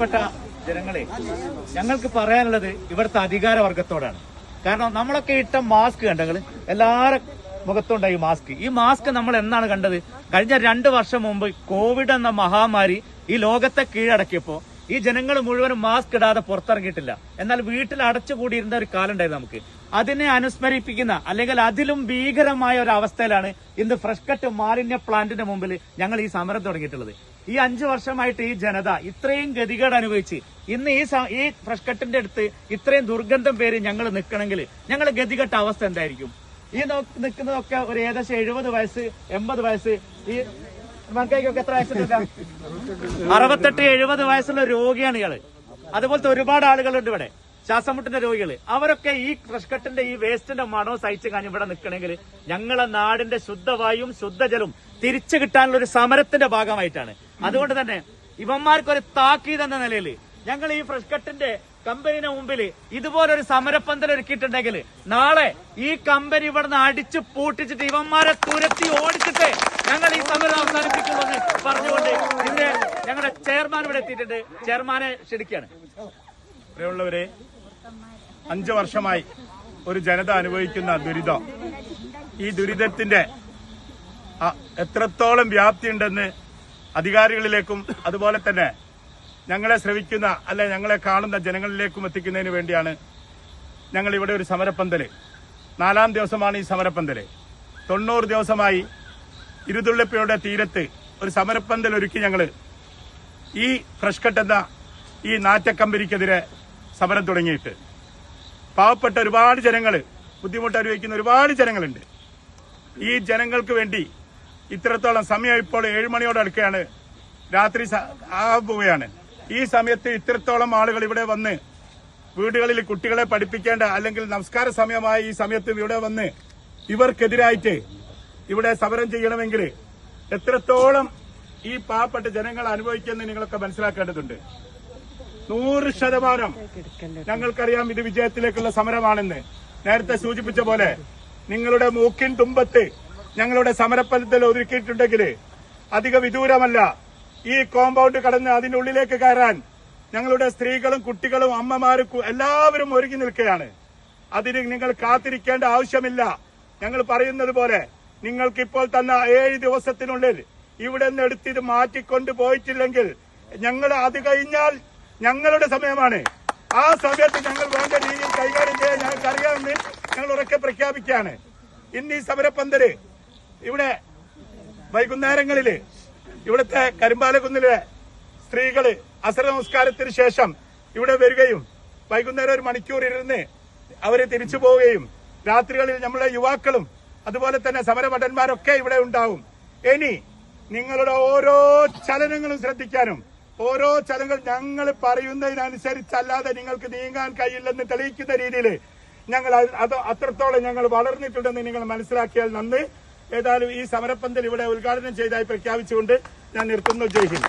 പ്രിയപ്പെട്ട ജനങ്ങളെ, ഞങ്ങൾക്ക് പറയാനുള്ളത് ഇവിടുത്തെ അധികാരവർഗത്തോടാണ്. കാരണം നമ്മളൊക്കെ ഇട്ട മാസ്ക് കണ്ടങ്ങൾ എല്ലാവരും മുഖത്തുണ്ടായി മാസ്ക്. ഈ മാസ്ക് നമ്മൾ എന്നാണ് കണ്ടത്? കഴിഞ്ഞ 2 വർഷം മുമ്പ് കോവിഡ് എന്ന മഹാമാരി ഈ ലോകത്തെ കീഴടക്കിയപ്പോ ഈ ജനങ്ങൾ മുഴുവനും മാസ്ക് ഇടാതെ പുറത്തിറങ്ങിയിട്ടില്ല. എന്നാൽ വീട്ടിൽ അടച്ചുകൂടിയിരുന്ന ഒരു കാലം ഉണ്ടായിരുന്നു നമുക്ക്. അതിനെ അനുസ്മരിപ്പിക്കുന്ന അല്ലെങ്കിൽ അതിലും ഭീകരമായ ഒരു അവസ്ഥയിലാണ് ഇന്ന് ഫ്രഷ് കട്ട് മാലിന്യ പ്ലാന്റിന്റെ മുമ്പിൽ ഞങ്ങൾ ഈ സമരം തുടങ്ങിയിട്ടുള്ളത്. ഈ 5 വർഷമായിട്ട് ഈ ജനത ഇത്രയും ഗതികേട് അനുഭവിച്ച് ഇന്ന് ഈ ഫ്രഷ് കട്ടിന്റെ അടുത്ത് ഇത്രയും ദുർഗന്ധം പേര് ഞങ്ങൾ നിൽക്കണമെങ്കിൽ ഞങ്ങൾ ഗതികെട്ട അവസ്ഥ എന്തായിരിക്കും? ഈ നിൽക്കുന്നതൊക്കെ ഒരു ഏകദേശം 70 വയസ്സ് 80 വയസ്സ്, ഈ മക്കൈക്കൊക്കെ എത്ര വയസ്സുണ്ട്? 68-70 വയസ്സുള്ള രോഗിയാണ് ഇയാള്. അതുപോലത്തെ ഒരുപാട് ആളുകളുണ്ട് ഇവിടെ, ശ്വാസമുട്ടിന്റെ രോഗികള്. അവരൊക്കെ ഈ ഫ്രഷ് കട്ടിന്റെ ഈ വേസ്റ്റിന്റെ മണോ സഹിച്ച് കഴിഞ്ഞ് ഇവിടെ നിൽക്കണമെങ്കിൽ ഞങ്ങളെ നാടിന്റെ ശുദ്ധവായും ശുദ്ധജലവും തിരിച്ചു കിട്ടാനുള്ള ഒരു സമരത്തിന്റെ ഭാഗമായിട്ടാണ്. അതുകൊണ്ട് തന്നെ ഇവന്മാർക്കൊരു താക്കീത് എന്ന നിലയിൽ ഞങ്ങൾ ഈ ഫ്രഷ് കട്ടിന്റെ കമ്പനിയുടെ മുമ്പിൽ ഇതുപോലൊരു സമരപ്പന്തൽ ഒരുക്കിയിട്ടുണ്ടെങ്കിൽ നാളെ ഈ കമ്പനി ഇവിടുന്ന് അടിച്ചു പൂട്ടിച്ചിട്ട് ഇവന്മാരെ തുരത്തി ഓടിച്ചിട്ട് ഞങ്ങൾ ഈ സമരം അവസാനിപ്പിക്കുള്ളൂ എന്ന് പറഞ്ഞുകൊണ്ട് ഇന്ന് ഞങ്ങളുടെ ചെയർമാൻ ഇവിടെ എത്തിയിട്ടുണ്ട്. ചെയർമാനെ ക്ഷണിക്കുകയാണ്. പ്രിയമുള്ളവരെ, 5 വർഷമായി ഒരു ജനത അനുഭവിക്കുന്ന ദുരിതം, ഈ ദുരിതത്തിന്റെ എത്രത്തോളം വ്യാപ്തിയുണ്ടെന്ന് അധികാരികളിലേക്കും അതുപോലെ തന്നെ ഞങ്ങളെ ശ്രവിക്കുന്ന അല്ലെ ഞങ്ങളെ കാണുന്ന ജനങ്ങളിലേക്കും എത്തിക്കുന്നതിന് വേണ്ടിയാണ് ഞങ്ങൾ ഇവിടെ ഒരു സമരപ്പന്തല്, 4ാം ദിവസമാണ് ഈ സമരപ്പന്തല്. 90 ദിവസമായി ഇരുതുള്ളിപ്പുഴയുടെ തീരത്ത് ഒരു സമരപ്പന്തൽ ഒരുക്കി ഞങ്ങൾ ഈ ഫ്രഷ് കട്ട് എന്ന ഈ നാറ്റക്കമ്പനിക്കെതിരെ സമരം തുടങ്ങിയിട്ട്. പാവപ്പെട്ട ഒരുപാട് ജനങ്ങൾ, ബുദ്ധിമുട്ട് അനുഭവിക്കുന്ന ഒരുപാട് ജനങ്ങളുണ്ട്. ഈ ജനങ്ങൾക്ക് വേണ്ടി ഇത്രത്തോളം സമയം ഇപ്പോൾ 7 മണിയോട് അടുക്കുകയാണ്, രാത്രി പോവുകയാണ്. ഈ സമയത്ത് ഇത്രത്തോളം ആളുകൾ ഇവിടെ വന്ന് വീടുകളിൽ കുട്ടികളെ പഠിപ്പിക്കേണ്ട അല്ലെങ്കിൽ നമസ്കാര സമയമായ ഈ സമയത്ത് ഇവിടെ വന്ന് ഇവർക്കെതിരായിട്ട് ഇവിടെ സമരം ചെയ്യണമെങ്കിൽ എത്രത്തോളം ഈ പാവപ്പെട്ട ജനങ്ങൾ അനുഭവിക്കുമെന്ന് നിങ്ങളൊക്കെ മനസ്സിലാക്കേണ്ടതുണ്ട്. 100% ഞങ്ങൾക്കറിയാം ഇത് വിജയത്തിലേക്കുള്ള സമരമാണെന്ന്. നേരത്തെ സൂചിപ്പിച്ച പോലെ നിങ്ങളുടെ മൂക്കിൻ തുമ്പത്ത് ഞങ്ങളുടെ സമരപ്പന്തൽ ഒരുക്കിയിട്ടുണ്ടെങ്കിൽ അധിക വിദൂരമല്ല, ഈ കോമ്പൗണ്ട് കടന്ന് അതിന്റെ ഉള്ളിലേക്ക് കയറാൻ ഞങ്ങളുടെ സ്ത്രീകളും കുട്ടികളും അമ്മമാരും എല്ലാവരും ഒരുങ്ങി നിൽക്കുകയാണ്. അതിന് നിങ്ങൾ കാത്തിരിക്കേണ്ട ആവശ്യമില്ല. ഞങ്ങൾ പറയുന്നത് പോലെ നിങ്ങൾക്കിപ്പോൾ തന്ന 7 ദിവസത്തിനുള്ളിൽ ഇവിടെ നിന്ന് എടുത്ത് ഇത് മാറ്റിക്കൊണ്ട് പോയിട്ടില്ലെങ്കിൽ ഞങ്ങൾ അത് കഴിഞ്ഞാൽ ഞങ്ങളുടെ സമയമാണ്. ആ സമയത്ത് ഞങ്ങൾ വേണ്ട രീതിയിൽ കൈകാര്യം ചെയ്യാൻ ഞങ്ങൾക്കറിയാമെന്ന് ഞങ്ങൾ ഉറക്കെ പ്രഖ്യാപിക്കുകയാണ്. ഇന്ന് ഈ സമരപ്പന്തല് ഇവിടെ വൈകുന്നേരങ്ങളില് ഇവിടുത്തെ കരിമ്പാലക്കുന്നിലെ സ്ത്രീകള് അസർ നമസ്കാരത്തിന് ശേഷം ഇവിടെ വരികയും വൈകുന്നേരം 1 മണിക്കൂർ ഇരുന്ന് അവര് തിരിച്ചു പോവുകയും രാത്രികളിൽ നമ്മളെ യുവാക്കളും അതുപോലെ തന്നെ സമരഭടന്മാരൊക്കെ ഇവിടെ ഉണ്ടാവും. ഇനി നിങ്ങളുടെ ഓരോ ചലനങ്ങളും ശ്രദ്ധിക്കാനും ഓരോ ചലനങ്ങൾ ഞങ്ങൾ പറയുന്നതിനനുസരിച്ചല്ലാതെ നിങ്ങൾക്ക് നീങ്ങാൻ കഴിയില്ലെന്ന് തെളിയിക്കുന്ന രീതിയിൽ ഞങ്ങൾ അത്രത്തോളം ഞങ്ങൾ വളർന്നിട്ടുണ്ടെന്ന് നിങ്ങൾ മനസ്സിലാക്കിയാൽ നന്ദി. ഏതായാലും ഈ സമരപ്പന്തൽ ഇവിടെ ഉദ്ഘാടനം ചെയ്തതായി പ്രഖ്യാപിച്ചുകൊണ്ട് ഞാൻ നിർത്തുന്നു. ജയ് ഹിന്ദ്.